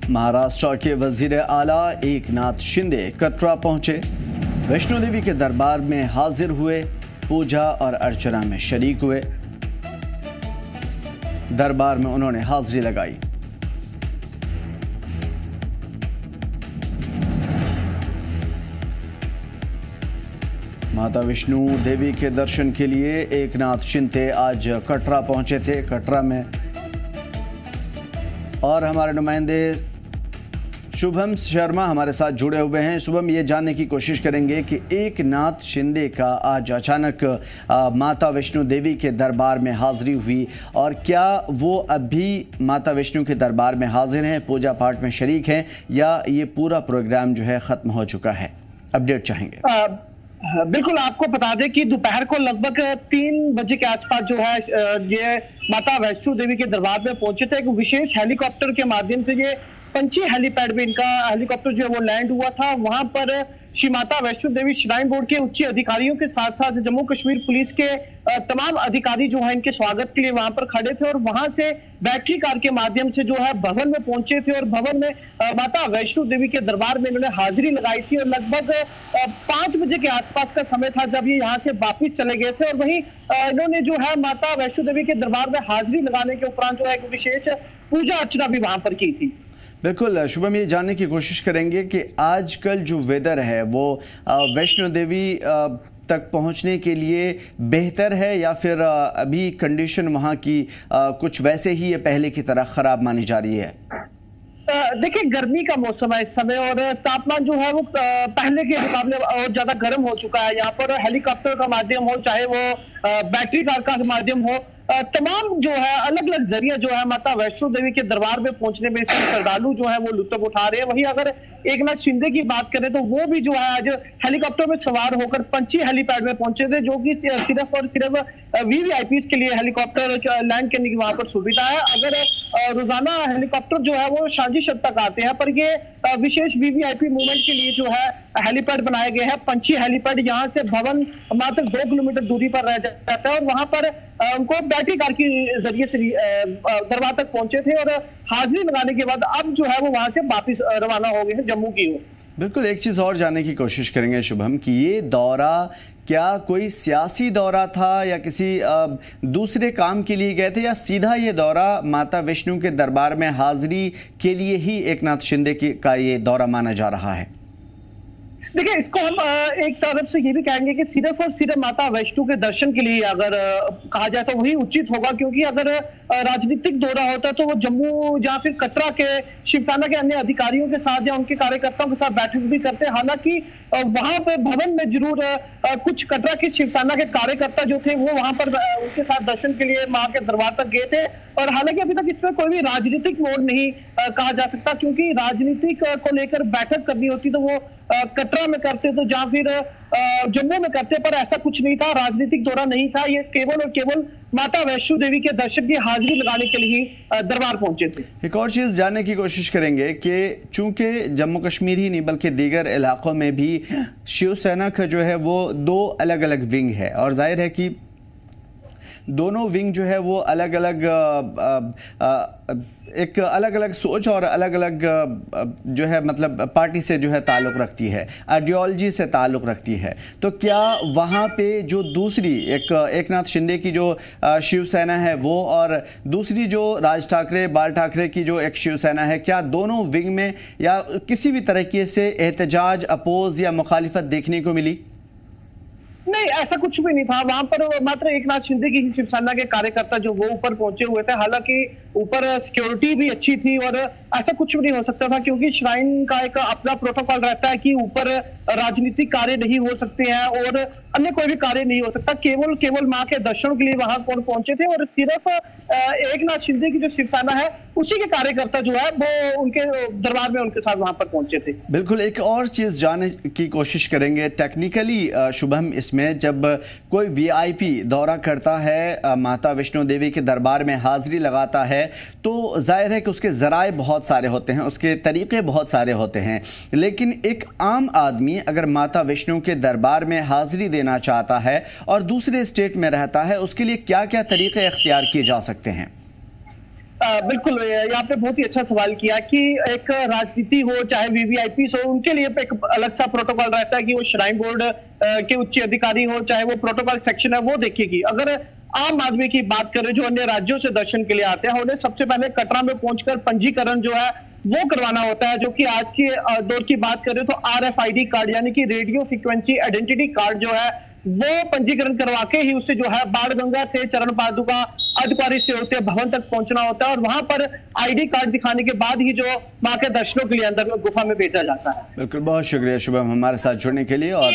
महाराष्ट्र के वजीर आला एकनाथ शिंदे कटरा पहुंचे। वैष्णो देवी के दरबार में हाजिर हुए, पूजा और अर्चना में शरीक हुए। दरबार में उन्होंने हाजिरी लगाई। माता वैष्णो देवी के दर्शन के लिए एकनाथ शिंदे आज कटरा पहुंचे थे। कटरा में और हमारे नुमाइंदे शुभम शर्मा हमारे साथ जुड़े हुए हैं। शुभम, ये जानने की कोशिश करेंगे कि एकनाथ शिंदे का आज अचानक माता वैष्णो देवी के दरबार में हाजिरी हुई और क्या वो अभी माता वैष्णो के दरबार में हाजिर हैं, पूजा पाठ में शरीक हैं, या ये पूरा प्रोग्राम जो है ख़त्म हो चुका है? अपडेट चाहेंगे। बिल्कुल, आपको बता दें कि दोपहर को लगभग 3 बजे के आसपास जो है ये माता वैष्णो देवी के दरबार में पहुंचे थे। एक विशेष हेलीकॉप्टर के माध्यम से ये पंची हेलीपैड पे इनका हेलीकॉप्टर जो है वो लैंड हुआ था। वहां पर श्री माता वैष्णो देवी श्राइन बोर्ड के उच्च अधिकारियों के साथ साथ जम्मू कश्मीर पुलिस के तमाम अधिकारी जो है इनके स्वागत के लिए वहां पर खड़े थे और वहां से बैटरी कार के माध्यम से जो है भवन में पहुंचे थे और भवन में माता वैष्णो देवी के दरबार में इन्होंने हाजिरी लगाई थी और लगभग 5 बजे के आसपास का समय था जब ये यहाँ से वापिस चले गए थे। और वहीं इन्होंने जो है माता वैष्णो देवी के दरबार में हाजिरी लगाने के उपरांत जो है एक विशेष पूजा अर्चना भी वहां पर की थी। बिल्कुल शुभम, ये जानने की कोशिश करेंगे कि आजकल जो वेदर है वो वैष्णो देवी तक पहुंचने के लिए बेहतर है या फिर अभी कंडीशन वहां की कुछ वैसे ही है, पहले की तरह खराब मानी जा रही है? देखिए, गर्मी का मौसम है इस समय और तापमान जो है वो पहले के मुकाबले और ज्यादा गर्म हो चुका है। यहाँ पर हेलीकॉप्टर का माध्यम हो, चाहे वो बैटरी कार का माध्यम हो, तमाम जो है अलग अलग जरिए जो है माता वैष्णो देवी के दरबार में पहुंचने में श्रद्धालु जो है वो लुत्फ उठा रहे हैं। वहीं अगर एकनाथ शिंदे की बात करें तो वो भी जो है आज हेलीकॉप्टर में सवार होकर पंची हेलीपैड में पहुंचे थे, जो कि सिर्फ और सिर्फ वीवीआईपी के लिए हेलीकॉप्टर लैंड करने की वहां पर सुविधा है। अगर रोजाना हेलीकॉप्टर जो है वो शांतिशत तक आते हैं, पर ये विशेष वीवीआईपी मूवमेंट के लिए जो है हेलीपैड बनाए गए हैं। पंची हेलीपैड यहाँ से भवन मात्र 2 किलोमीटर दूरी पर रह जाता है और वहां पर उनको बैटरी कार के जरिए से दरबार तक पहुंचे थे और हाजिरी लगाने के बाद अब जो है वो वहां से वापस रवाना हो गए हैं जम्मू की ओर। बिल्कुल, एक चीज और जानने की कोशिश करेंगे शुभम कि ये दौरा क्या कोई सियासी दौरा था या किसी दूसरे काम के लिए गए थे, या सीधा ये दौरा माता वैष्णो के दरबार में हाजिरी के लिए ही एकनाथ शिंदे का ये दौरा माना जा रहा है? देखिए, इसको हम एक तरफ से ये भी कहेंगे कि सिर्फ और सिर्फ माता वैष्णो के दर्शन के लिए अगर कहा जाए तो वही उचित होगा, क्योंकि अगर राजनीतिक दौरा होता तो वो जम्मू या फिर कटरा के शिवसेना के अन्य अधिकारियों के साथ या उनके कार्यकर्ताओं के साथ बैठक भी करते। हालांकि वहां पे भवन में जरूर कुछ कटरा के शिवसेना के कार्यकर्ता जो थे वो वहां पर उनके साथ दर्शन के लिए मां के दरबार तक गए थे। और हालांकि अभी तक इसमें कोई भी राजनीतिक मोड़ नहीं कहा जा सकता, क्योंकि राजनीतिक को लेकर बैठक करनी होती तो वो कटरा में करते तो या फिर जम्मू में करते, पर ऐसा कुछ नहीं था, राजनीतिक दौरा नहीं था। ये केवल और केवल माता वैष्णो देवी के दर्शन की हाजिरी लगाने के लिए दरबार पहुंचे थे। एक और चीज जानने की कोशिश करेंगे कि चूंकि जम्मू कश्मीर ही नहीं बल्कि दीगर इलाकों में भी शिवसेना का जो है वो 2 अलग अलग विंग है और जाहिर है कि दोनों विंग जो है वो अलग अलग एक अलग अलग सोच और अलग अलग जो है मतलब पार्टी से जो है ताल्लुक़ रखती है, आइडियोलॉजी से ताल्लुक़ रखती है। तो क्या वहाँ पे जो दूसरी एक एकनाथ शिंदे की जो शिवसेना है वो और दूसरी जो राज ठाकरे बाल ठाकरे की जो एक शिवसेना है, क्या दोनों विंग में या किसी भी तरीके से एहतजाज, अपोज या मुखालिफत देखने को मिली? नहीं, ऐसा कुछ भी नहीं था। वहां पर मात्र एकनाथ शिंदे की ही शिवसेना के कार्यकर्ता जो वो ऊपर पहुंचे हुए थे। हालांकि ऊपर सिक्योरिटी भी अच्छी थी और ऐसा कुछ भी नहीं हो सकता था, क्योंकि श्राइन का एक अपना प्रोटोकॉल रहता है कि ऊपर राजनीतिक कार्य नहीं हो सकते हैं और अन्य कोई भी कार्य नहीं हो सकता। केवल मां के दर्शन के लिए वहां कौन पहुंचे थे और सिर्फ एकनाथ शिंदे की जो शिवसेना है उसी के कार्यकर्ता जो है वो उनके दरबार में उनके साथ वहां पर पहुंचे थे। बिल्कुल, एक और चीज जानने की कोशिश करेंगे टेक्निकली शुभम, इसमें जब कोई वीआईपी दौरा करता है, माता वैष्णो देवी के दरबार में हाजिरी लगाता है, तो जाहिर है कि उसके ज़राए बहुत सारे होते हैं, उसके तरीक़े बहुत सारे होते हैं। लेकिन एक आम आदमी अगर माता वैष्णो के दरबार में हाजिरी देना चाहता है और दूसरे स्टेट में रहता है, उसके लिए क्या क्या तरीक़े इख्तियार किए जा सकते हैं? बिल्कुल, यहाँ पे बहुत ही अच्छा सवाल किया कि एक राजनीति हो चाहे वीवीआईपी हो, उनके लिए एक अलग सा प्रोटोकॉल रहता है कि वो श्राइन बोर्ड के उच्च अधिकारी हो चाहे वो प्रोटोकॉल सेक्शन है वो देखेगी। अगर आम आदमी की बात करें जो अन्य राज्यों से दर्शन के लिए आते हैं, उन्हें सबसे पहले कटरा में पहुंचकर पंजीकरण जो है वो करवाना होता है, जो कि आज के दौर की बात करें तो RFID कार्ड यानी कि रेडियो फ्रीक्वेंसी आइडेंटिटी कार्ड जो है वो पंजीकरण करवा के ही उससे जो है बाणगंगा से चरण पादुका अधिकारी से होते भवन तक पहुंचना होता है और वहां पर ID कार्ड दिखाने के बाद ही जो मां के दर्शनों के लिए अंदर गुफा में भेजा जाता है। बिल्कुल, बहुत शुक्रिया शुभम हमारे साथ जुड़ने के लिए। और